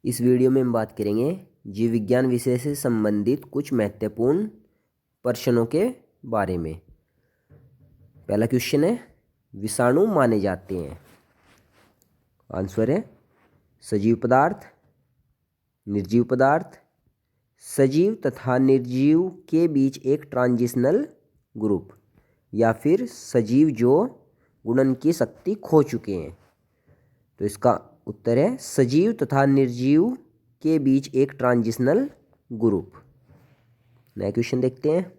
इस वीडियो में हम बात करेंगे जीव विज्ञान विषय से संबंधित कुछ महत्वपूर्ण प्रश्नों के बारे में। पहला क्वेश्चन है, विषाणु माने जाते हैं। आंसर है सजीव पदार्थ, निर्जीव पदार्थ, सजीव तथा निर्जीव के बीच एक ट्रांजिशनल ग्रुप, या फिर सजीव जो गुणन की शक्ति खो चुके हैं। तो इसका उत्तर है सजीव तथा निर्जीव के बीच एक ट्रांजिशनल ग्रुप। नया क्वेश्चन देखते हैं,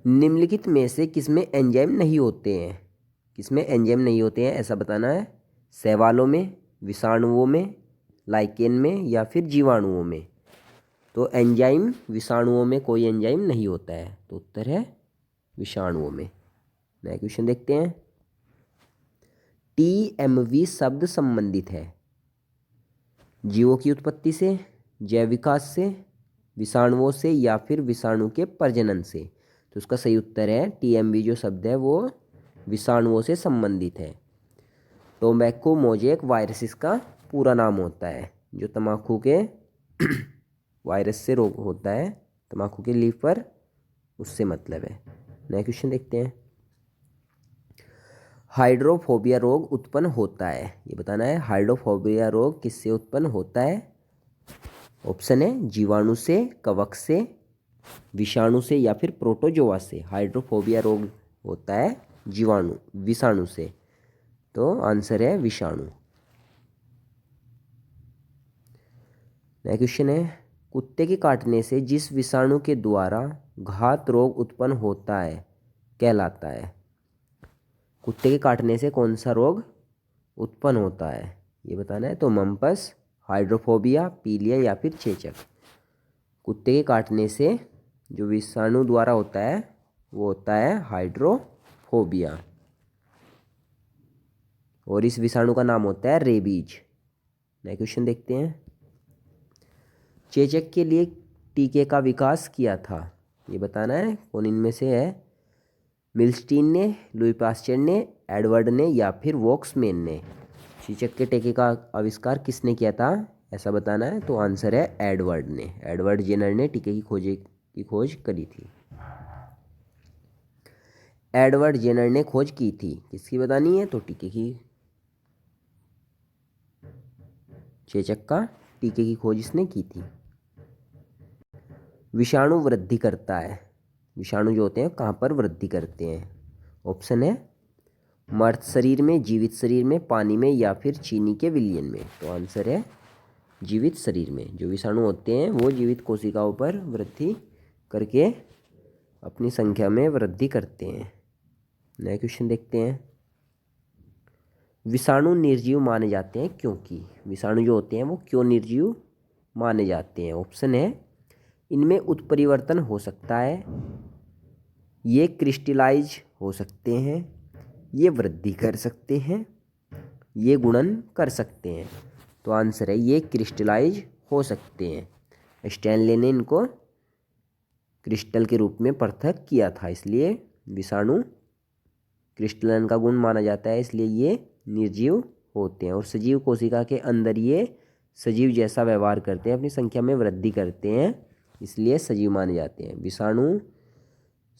निम्नलिखित में से किसमें एंजाइम नहीं होते हैं। किसमें एंजाइम नहीं होते हैं ऐसा बताना है। शैवालों में, विषाणुओं में, लाइकेन में, या फिर जीवाणुओं में। तो एंजाइम विषाणुओं में कोई एंजाइम नहीं होता है, तो उत्तर है विषाणुओं में। नया क्वेश्चन देखते हैं, TMV शब्द संबंधित है जीवों की उत्पत्ति से, जैव विकास से, विषाणुओं से, या फिर विषाणु के प्रजनन से। तो उसका सही उत्तर है TMV जो शब्द है वो विषाणुओं से संबंधित है। टोबैको मोजेक वायरस इसका पूरा नाम होता है, जो तम्बाकू के वायरस से रोग होता है, तम्बाकू के लीफ पर, उससे मतलब है। नया क्वेश्चन देखते हैं, हाइड्रोफोबिया रोग उत्पन्न होता है, ये बताना है। हाइड्रोफोबिया रोग किससे उत्पन्न होता है। ऑप्शन है जीवाणु से, कवक से, विषाणु से, या फिर प्रोटोजोआ से। हाइड्रोफोबिया रोग होता है विषाणु से, तो आंसर है विषाणु। नया क्वेश्चन है, कुत्ते के काटने से जिस विषाणु के द्वारा घात रोग उत्पन्न होता है कहलाता है। कुत्ते के काटने से कौन सा रोग उत्पन्न होता है ये बताना है। तो मम्पस, हाइड्रोफोबिया, पीलिया, या फिर चेचक। कुत्ते के काटने से जो विषाणु द्वारा होता है वो होता है हाइड्रोफोबिया, और इस विषाणु का नाम होता है रेबीज। नया क्वेश्चन देखते हैं, चेचक के लिए टीके का विकास किया था, ये बताना है। कौन इनमें से है। मिल्स्टीन ने, लुई पास्चर ने, एडवर्ड ने, या फिर वोक्समैन ने। चेचक के टीके का आविष्कार किसने किया था ऐसा बताना है। तो आंसर है एडवर्ड ने। एडवर्ड जेनर ने टीके की खोज करी थी। एडवर्ड जेनर ने खोज की थी, किसकी बतानी है। तो टीके की, चेचक का टीके की खोज इसने की थी। विषाणु वृद्धि करता है, विषाणु जो होते हैं कहाँ पर वृद्धि करते हैं। ऑप्शन है मर्त शरीर में, जीवित शरीर में, पानी में, या फिर चीनी के विलयन में। तो आंसर है जीवित शरीर में। जो विषाणु होते हैं वो जीवित कोशिकाओं पर वृद्धि करके अपनी संख्या में वृद्धि करते हैं। नया क्वेश्चन देखते हैं, विषाणु निर्जीव माने जाते हैं क्योंकि। विषाणु जो होते हैं वो क्यों निर्जीव माने जाते हैं। ऑप्शन है इनमें उत्परिवर्तन हो सकता है, ये क्रिस्टलाइज हो सकते हैं, ये वृद्धि कर सकते हैं, ये गुणन कर सकते हैं। तो आंसर है ये क्रिस्टलाइज हो सकते हैं। स्टैनले ने इनको क्रिस्टल के रूप में पृथक किया था, इसलिए विषाणु क्रिस्टलन का गुण माना जाता है, इसलिए ये निर्जीव होते हैं। और सजीव कोशिका के अंदर ये सजीव जैसा व्यवहार करते हैं, अपनी संख्या में वृद्धि करते हैं, इसलिए सजीव माने जाते हैं। विषाणु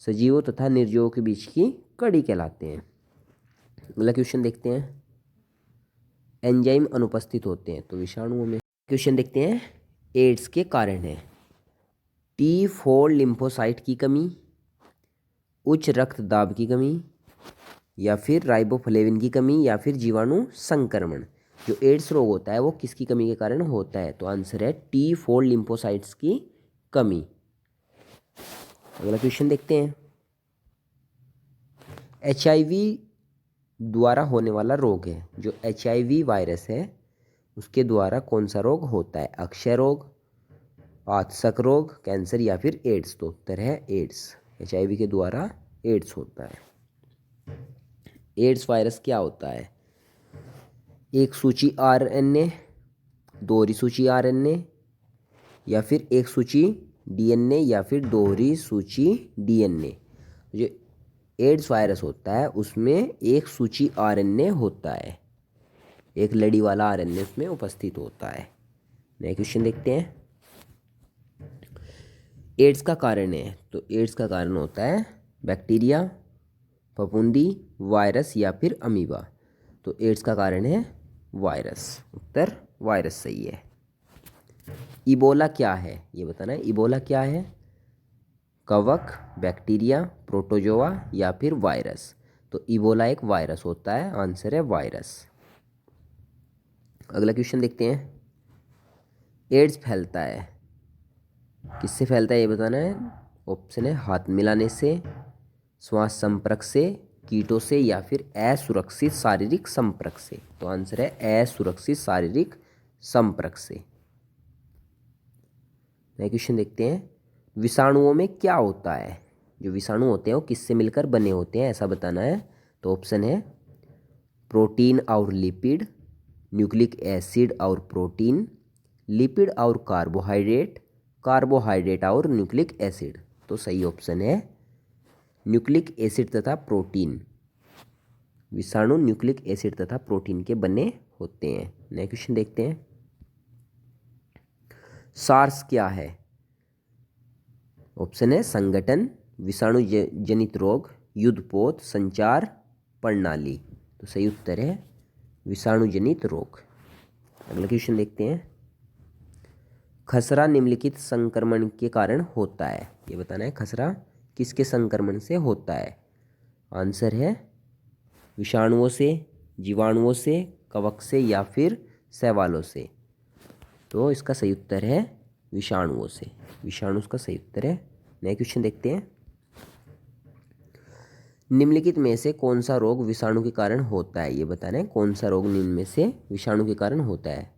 सजीवों तथा निर्जीवों के बीच की कड़ी कहलाते हैं। अगला क्वेश्चन देखते हैं, एंजाइम अनुपस्थित होते हैं तो विषाणुओं में। क्वेश्चन देखते हैं, एड्स के कारण है T4 लिम्फोसाइट की कमी, उच्च रक्तदाब की कमी, या फिर राइबोफ्लेविन की कमी, या फिर जीवाणु संक्रमण। जो एड्स रोग होता है वो किसकी कमी के कारण होता है। तो आंसर है T4 लिम्फोसाइट्स की कमी। अगला क्वेश्चन देखते हैं, HIV द्वारा होने वाला रोग है। जो HIV वायरस है उसके द्वारा कौन सा रोग होता है। अक्षय रोग, आतसक रोग, कैंसर, या फिर एड्स। तो उत्तर है एड्स। HIV के द्वारा एड्स होता है। एड्स वायरस क्या होता है। एक सूची RNA, दोहरी सूची RNA, या फिर एक सूची DNA, या फिर दोहरी सूची DNA। जो एड्स वायरस होता है उसमें एक सूची RNA होता है। एक लड़ी वाला आरएनए उसमें उपस्थित होता है। नेक्स्ट क्वेश्चन देखते हैं। एड्स का कारण है, तो एड्स का कारण होता है बैक्टीरिया, फफूंदी, वायरस या फिर अमीबा। तो एड्स का कारण है वायरस। उत्तर वायरस सही है। इबोला क्या है ये बताना है। इबोला क्या है? कवक, बैक्टीरिया, प्रोटोजोआ या फिर वायरस। तो इबोला एक वायरस होता है। आंसर है वायरस। अगला क्वेश्चन देखते हैं। एड्स फैलता है, किससे फैलता है ये बताना है। ऑप्शन है हाथ मिलाने से, श्वास संपर्क से, कीटों से या फिर असुरक्षित शारीरिक संपर्क से। तो आंसर है असुरक्षित शारीरिक संपर्क से। नेक्स्ट क्वेश्चन देखते हैं। विषाणुओं में क्या होता है? जो विषाणु होते हैं वो किससे मिलकर बने होते हैं ऐसा बताना है। तो ऑप्शन है प्रोटीन और लिपिड, न्यूक्लिक एसिड और प्रोटीन, लिपिड और कार्बोहाइड्रेट, कार्बोहाइड्रेट और न्यूक्लिक एसिड। तो सही ऑप्शन है न्यूक्लिक एसिड तथा प्रोटीन। विषाणु न्यूक्लिक एसिड तथा प्रोटीन के बने होते हैं। नेक्स्ट क्वेश्चन देखते हैं। सार्स क्या है? ऑप्शन है संगठन, विषाणु जनित रोग, युद्धपोत, संचार प्रणाली। तो सही उत्तर है विषाणु जनित रोग। अगला क्वेश्चन देखते हैं। खसरा निम्नलिखित संक्रमण के कारण होता है, ये बताना है। खसरा किसके संक्रमण से होता है? आंसर है विषाणुओं से, जीवाणुओं से, कवक से या फिर शैवालों से। तो इसका सही उत्तर है विषाणुओं से। विषाणु इसका सही उत्तर है। नए क्वेश्चन देखते हैं। निम्नलिखित में से कौन सा रोग विषाणु के कारण होता है, ये बताना है। कौन सा रोग निम्न में से विषाणु के कारण होता है?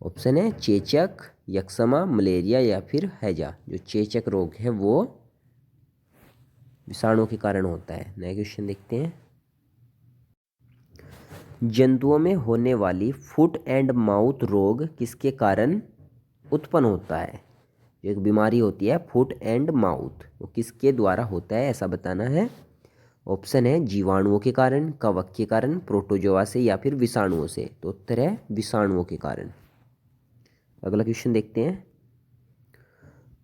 ऑप्शन है चेचक, यक्ष्मा, मलेरिया या फिर हैजा। जो चेचक रोग है वो विषाणु के कारण होता है। नए क्वेश्चन देखते हैं। जंतुओं में होने वाली फुट एंड माउथ रोग किसके कारण उत्पन्न होता है? एक बीमारी होती है फुट एंड माउथ, वो किसके द्वारा होता है ऐसा बताना है। ऑप्शन है जीवाणुओं के कारण, कवक के कारण, प्रोटोजोआ से या फिर विषाणुओं से। तो उत्तर है विषाणुओं के कारण। अगला क्वेश्चन देखते हैं।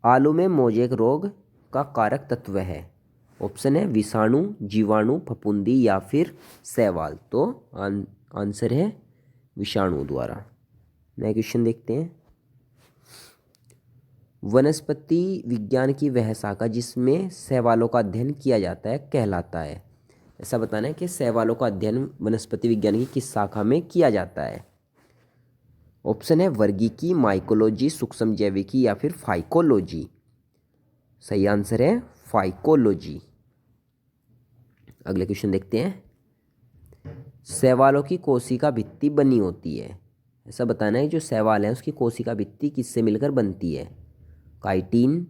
आलू में मोजेक रोग का कारक तत्व है। ऑप्शन है विषाणु, जीवाणु, फफूंदी या फिर शैवाल। तो आंसर है विषाणु द्वारा। नया क्वेश्चन देखते हैं। वनस्पति विज्ञान की वह शाखा जिसमें शैवालों का अध्ययन किया जाता है कहलाता है। ऐसा बताना है कि शैवालों का अध्ययन वनस्पति विज्ञान की किस शाखा में किया जाता है। ऑप्शन है वर्गीकी, माइकोलॉजी, सूक्ष्म जैविकी या फिर फाइकोलॉजी। सही आंसर है फाइकोलॉजी। अगले क्वेश्चन देखते हैं। शैवालों की कोशिका भित्ति बनी होती है, ऐसा बताना है। जो शैवाल है उसकी कोशिका भित्ति किससे मिलकर बनती है? काइटिन,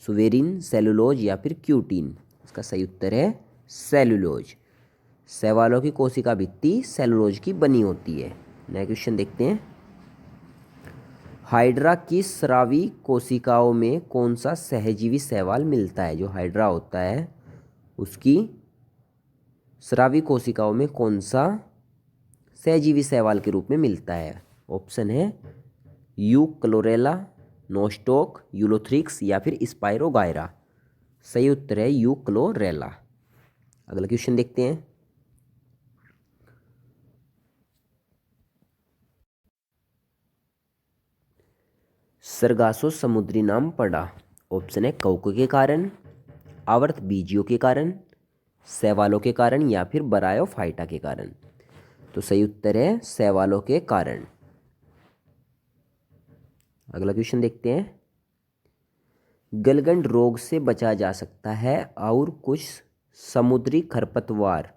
सुवेरिन, सेलुलोज या फिर क्यूटिन। इसका सही उत्तर है सेलुलोज। शैवालों की कोशिका भित्ति सेलुलोज की बनी होती है। नया क्वेश्चन देखते हैं। हाइड्रा की स्रावी कोशिकाओं में कौन सा सहजीवी शैवाल मिलता है? जो हाइड्रा होता है उसकी स्रावी कोशिकाओं में कौन सा सहजीवी शैवाल के रूप में मिलता है? ऑप्शन है यूक्लोरेला, नोस्टोक, यूलोथ्रिक्स या फिर स्पाइरोगायरा। सही उत्तर है यूक्लोरेला। अगला क्वेश्चन देखते हैं। सरगासो समुद्री नाम पड़ा। ऑप्शन है कवकों के कारण, आवर्त बीजियों के कारण, शैवालों के कारण या फिर बरायोफाइटा के कारण। तो सही उत्तर है शैवालों के कारण। अगला क्वेश्चन देखते हैं। गलगंड रोग से बचा जा सकता है और कुछ समुद्री खरपतवार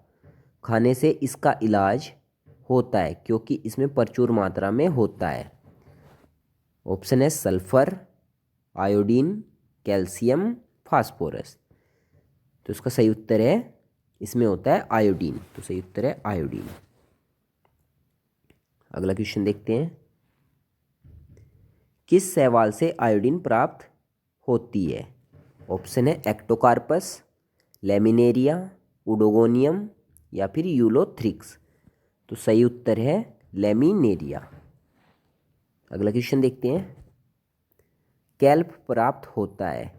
खाने से इसका इलाज होता है क्योंकि इसमें प्रचुर मात्रा में होता है। ऑप्शन है सल्फर, आयोडीन, कैल्शियम, फास्फोरस। तो इसका सही उत्तर है इसमें होता है आयोडीन। तो सही उत्तर है आयोडीन। अगला क्वेश्चन देखते हैं। किस शैवाल से आयोडीन प्राप्त होती है? ऑप्शन है एक्टोकार्पस, लेमिनेरिया, उडोगोनियम या फिर यूलोथ्रिक्स। तो सही उत्तर है लैमिनेरिया। अगला क्वेश्चन देखते हैं। कैल्प प्राप्त होता है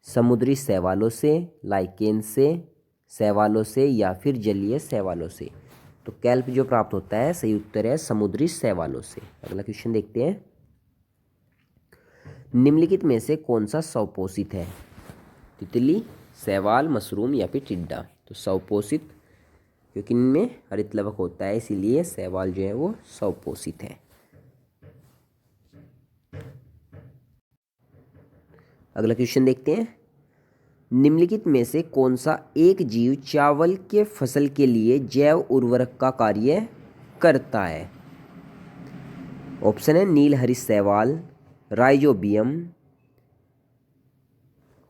समुद्री शैवालों से, लाइकेन से, शैवालों से या फिर जलीय शैवालों से। तो कैल्प जो प्राप्त होता है, सही उत्तर है समुद्री शैवालों से। अगला क्वेश्चन देखते हैं। निम्नलिखित में से कौन सा स्वपोषित है? तितली, शैवाल, मशरूम या फिर टिड्डा। तो स्वपोषित, क्योंकि इनमें हरित लवक होता है, इसीलिए शैवाल जो है वो स्वपोषित है। अगला क्वेश्चन देखते हैं। निम्नलिखित में से कौन सा एक जीव चावल के फसल के लिए जैव उर्वरक का कार्य करता है? ऑप्शन है नील हरित शैवाल, राइजोबियम,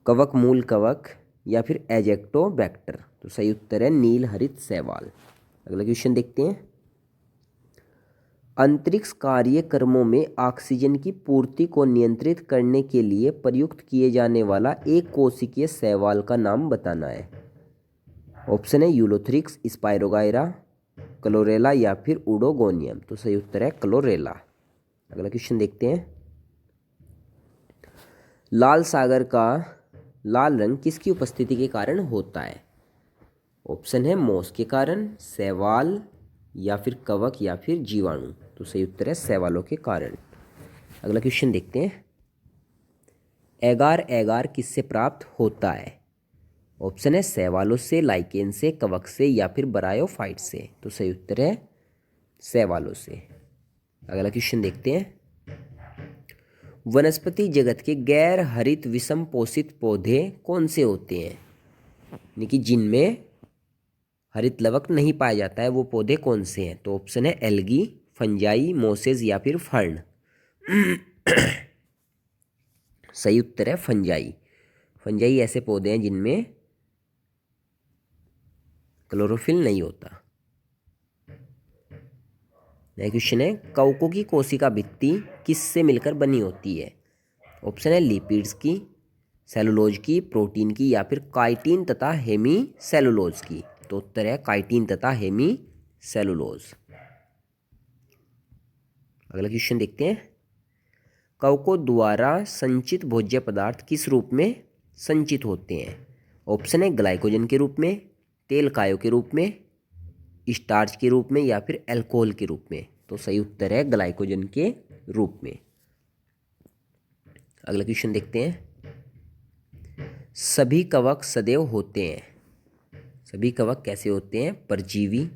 कवक मूल कवक या फिर एजेक्टोबैक्टर। तो सही उत्तर है नील हरित शैवाल। अगला क्वेश्चन देखते हैं। अंतरिक्ष कार्यक्रमों में ऑक्सीजन की पूर्ति को नियंत्रित करने के लिए प्रयुक्त किए जाने वाला एक कोशिकीय शैवाल का नाम बताना है। ऑप्शन है यूलोथ्रिक्स, स्पाइरोगाइरा, क्लोरेला या फिर उडोगोनियम। तो सही उत्तर है क्लोरेला। अगला क्वेश्चन देखते हैं। लाल सागर का लाल रंग किसकी उपस्थिति के कारण होता है? ऑप्शन है मोस के कारण, शैवाल या फिर कवक या फिर जीवाणु। तो सही उत्तर है शैवालों के कारण। अगला क्वेश्चन देखते हैं। एगार एगार किससे प्राप्त होता है? ऑप्शन है शैवालों से, लाइकेन से, कवक से या फिर बरायोफाइट से। तो सही उत्तर है शैवालों से। अगला क्वेश्चन देखते हैं। वनस्पति जगत के गैर हरित विषम पोषित पौधे कौन से होते हैं? यानी कि जिनमें हरित लवक नहीं पाया जाता है, वो पौधे कौन से हैं? तो ऑप्शन है एल्गी, फंजाई, मोसेज या फिर फर्न। सही उत्तर है फंजाई। फंजाई ऐसे पौधे हैं जिनमें क्लोरोफिल नहीं होता। नेक्स्ट क्वेश्चन है। कवकों की कोशिका भित्ति किससे मिलकर बनी होती है? ऑप्शन है लिपिड्स की, सेलुलोज की, प्रोटीन की या फिर काइटिन तथा हेमी सेलुलोज की। तो उत्तर है काइटिन तथा हेमी सेलुलोज। अगला क्वेश्चन देखते हैं। कवकों द्वारा संचित भोज्य पदार्थ किस रूप में संचित होते हैं? ऑप्शन है ग्लाइकोजन के रूप में, तेल कायों के रूप में, स्टार्च के रूप में या फिर अल्कोहल के रूप में। तो सही उत्तर है ग्लाइकोजन के रूप में। अगला क्वेश्चन देखते हैं। सभी कवक सदैव होते हैं। सभी कवक कैसे होते हैं? परजीवी,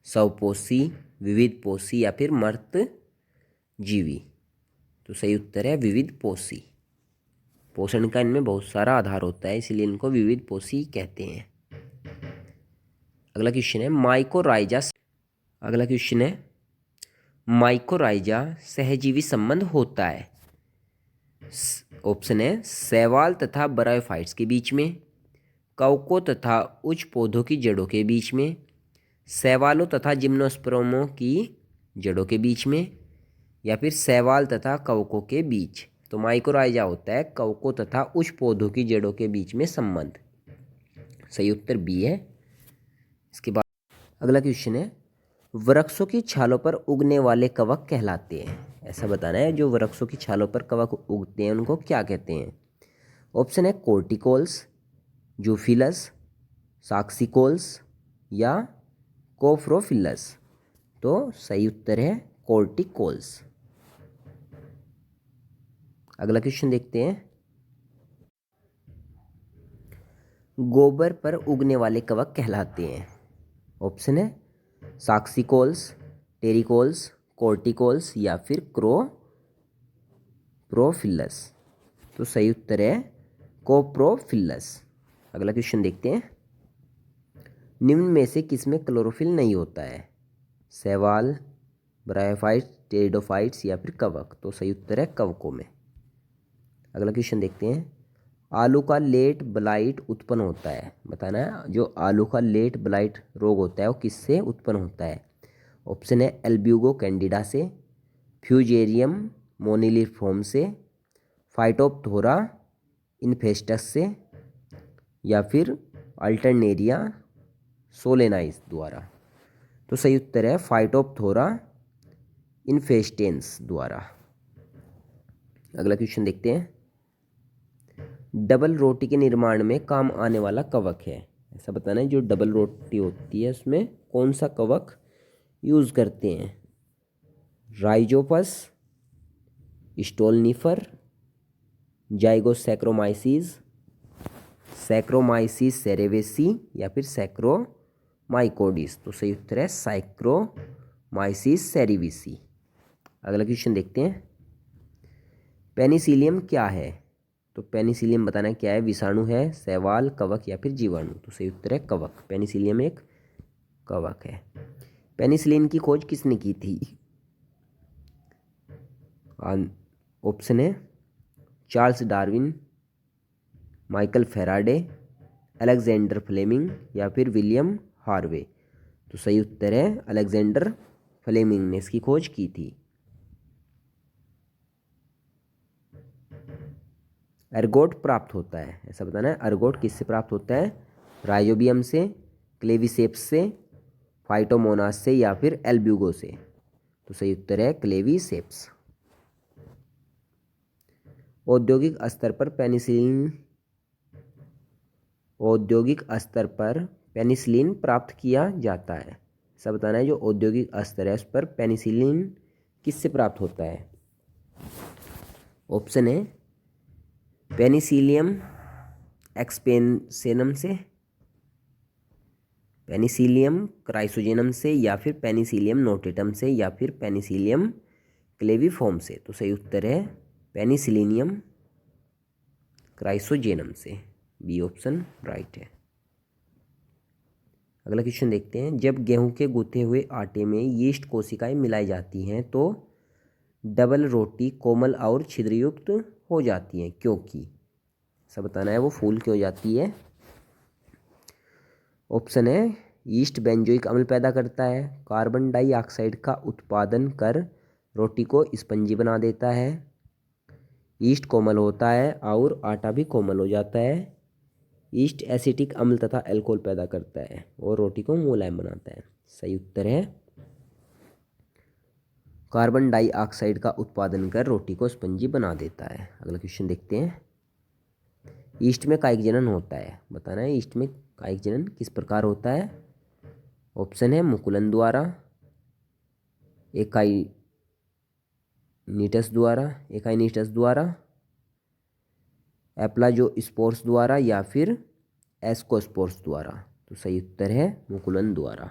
स्वपोषी, विविध पोषी या फिर मर्त जीवी। तो सही उत्तर है विविध पोषी। पोषण का इनमें बहुत सारा आधार होता है, इसलिए इनको विविध पोषी कहते हैं। अगला क्वेश्चन है माइकोराइजा। अगला क्वेश्चन है माइकोराइजा सहजीवी संबंध होता है। ऑप्शन है शैवाल तथा बरायोफाइट्स के बीच में, कवकों तथा उच्च पौधों की जड़ों के बीच में, शैवालों तथा जिम्नोस्पर्मों की जड़ों के बीच में या फिर शैवाल तथा कवकों के बीच। तो माइकोराइजा होता है कवकों तथा उच्च पौधों की जड़ों के बीच में संबंध। सही उत्तर बी है। इसके बाद अगला क्वेश्चन है वृक्षों की छालों पर उगने वाले कवक कहलाते हैं। ऐसा बताना है जो वृक्षों की छालों पर कवक उगते हैं उनको क्या कहते हैं? ऑप्शन है कोर्टिकोल्स, जूफिलस, साक्सिकोल्स या कोफ्रोफिलस। तो सही उत्तर है कोर्टिकोल्स। अगला क्वेश्चन देखते हैं। गोबर पर उगने वाले कवक कहलाते हैं। ऑप्शन है साक्सिकोल्स, टेरिकोल्स, कोर्टिकोल्स या फिर कोप्रोफिलस। तो सही उत्तर है कोप्रोफिलस। अगला क्वेश्चन देखते हैं। निम्न में से किसमें क्लोरोफिल नहीं होता है? शैवाल, ब्रायोफाइट्स, टेरिडोफाइट्स या फिर कवक। तो सही उत्तर है कवकों में। अगला क्वेश्चन देखते हैं। आलू का लेट ब्लाइट उत्पन्न होता है। बताना है जो आलू का लेट ब्लाइट रोग होता है वो किससे उत्पन्न होता है? ऑप्शन है एल्ब्यूगो कैंडिडा से, फ्यूजेरियम मोनिलिफॉर्म से, फाइटोप्थोरा इन्फेस्टस से या फिर अल्टरनेरिया सोलेनाइस द्वारा। तो सही उत्तर है फाइटोप्थोरा इन्फेस्टेंस द्वारा। अगला क्वेश्चन देखते हैं। डबल रोटी के निर्माण में काम आने वाला कवक है, ऐसा बताना है। जो डबल रोटी होती है उसमें कौन सा कवक यूज़ करते हैं? राइजोपस, स्टोलनिफर, जाइगोसैक्रोमाइसीज, सैक्रोमाइसीस सेरेवेसी या फिर सैक्रोमाइकोडिस। तो सही उत्तर है सैक्रोमाइसीस सेरेवेसी। अगला क्वेश्चन देखते हैं। पेनिसिलियम क्या है? तो पेनिसिलियम बताना है क्या है। विषाणु है, शैवाल, कवक या फिर जीवाणु। तो सही उत्तर है कवक। पेनिसिलियम एक कवक है। पेनिसिलिन की खोज किसने की थी? ऑप्शन है Charles Darwin, Michael Faraday, Alexander Fleming या फिर विलियम हार्वे। तो सही उत्तर है अलेक्जेंडर फ्लेमिंग ने इसकी खोज की थी। अर्गोट प्राप्त होता है, ऐसा बताना है। अर्गोट किससे प्राप्त होता है? राइजोबियम से, क्लेविसेप्स से, फाइटोमोनास से या फिर एल्ब्यूगो से। तो सही उत्तर है क्लेविसेप्स। औद्योगिक स्तर पर पेनिसिलिन प्राप्त किया जाता है, ऐसा बताना है। जो औद्योगिक स्तर है उस पर पेनिसिलिन किससे प्राप्त होता है? ऑप्शन है पेनिसिलियम एक्सपेंसेनम से, पेनिसिलियम क्राइसोजेनम से या फिर पेनिसिलियम नोटेटम से या फिर पेनिसिलियम क्लेविफॉर्म से। तो सही उत्तर है पेनिसिलियम क्राइसोजेनम से। बी ऑप्शन राइट है। अगला क्वेश्चन देखते हैं। जब गेहूं के गूंथे हुए आटे में यीस्ट कोशिकाएं मिलाई जाती हैं तो डबल रोटी कोमल और छिद्रयुक्त हो जाती हैं, क्योंकि सब बताना है वो फूल क्यों जाती है। ऑप्शन है यीस्ट बेंजोइक अम्ल पैदा करता है, कार्बन डाइऑक्साइड का उत्पादन कर रोटी को स्पंजी बना देता है, यीस्ट कोमल होता है और आटा भी कोमल हो जाता है, यीस्ट एसिटिक अम्ल तथा अल्कोहल पैदा करता है और रोटी को मुलायम बनाता है। सही उत्तर है कार्बन डाइऑक्साइड का उत्पादन कर रोटी को स्पंजी बना देता है। अगला क्वेश्चन देखते हैं। ईस्ट में कायिक जनन होता है, बताना है ईस्ट में कायिक जनन किस प्रकार होता है। ऑप्शन है मुकुलन द्वारा, एकाइनिटस द्वारा, एप्लाजोस्पोर्स द्वारा या फिर एस्कोस्पोर्स द्वारा। तो सही उत्तर है मुकुलन द्वारा।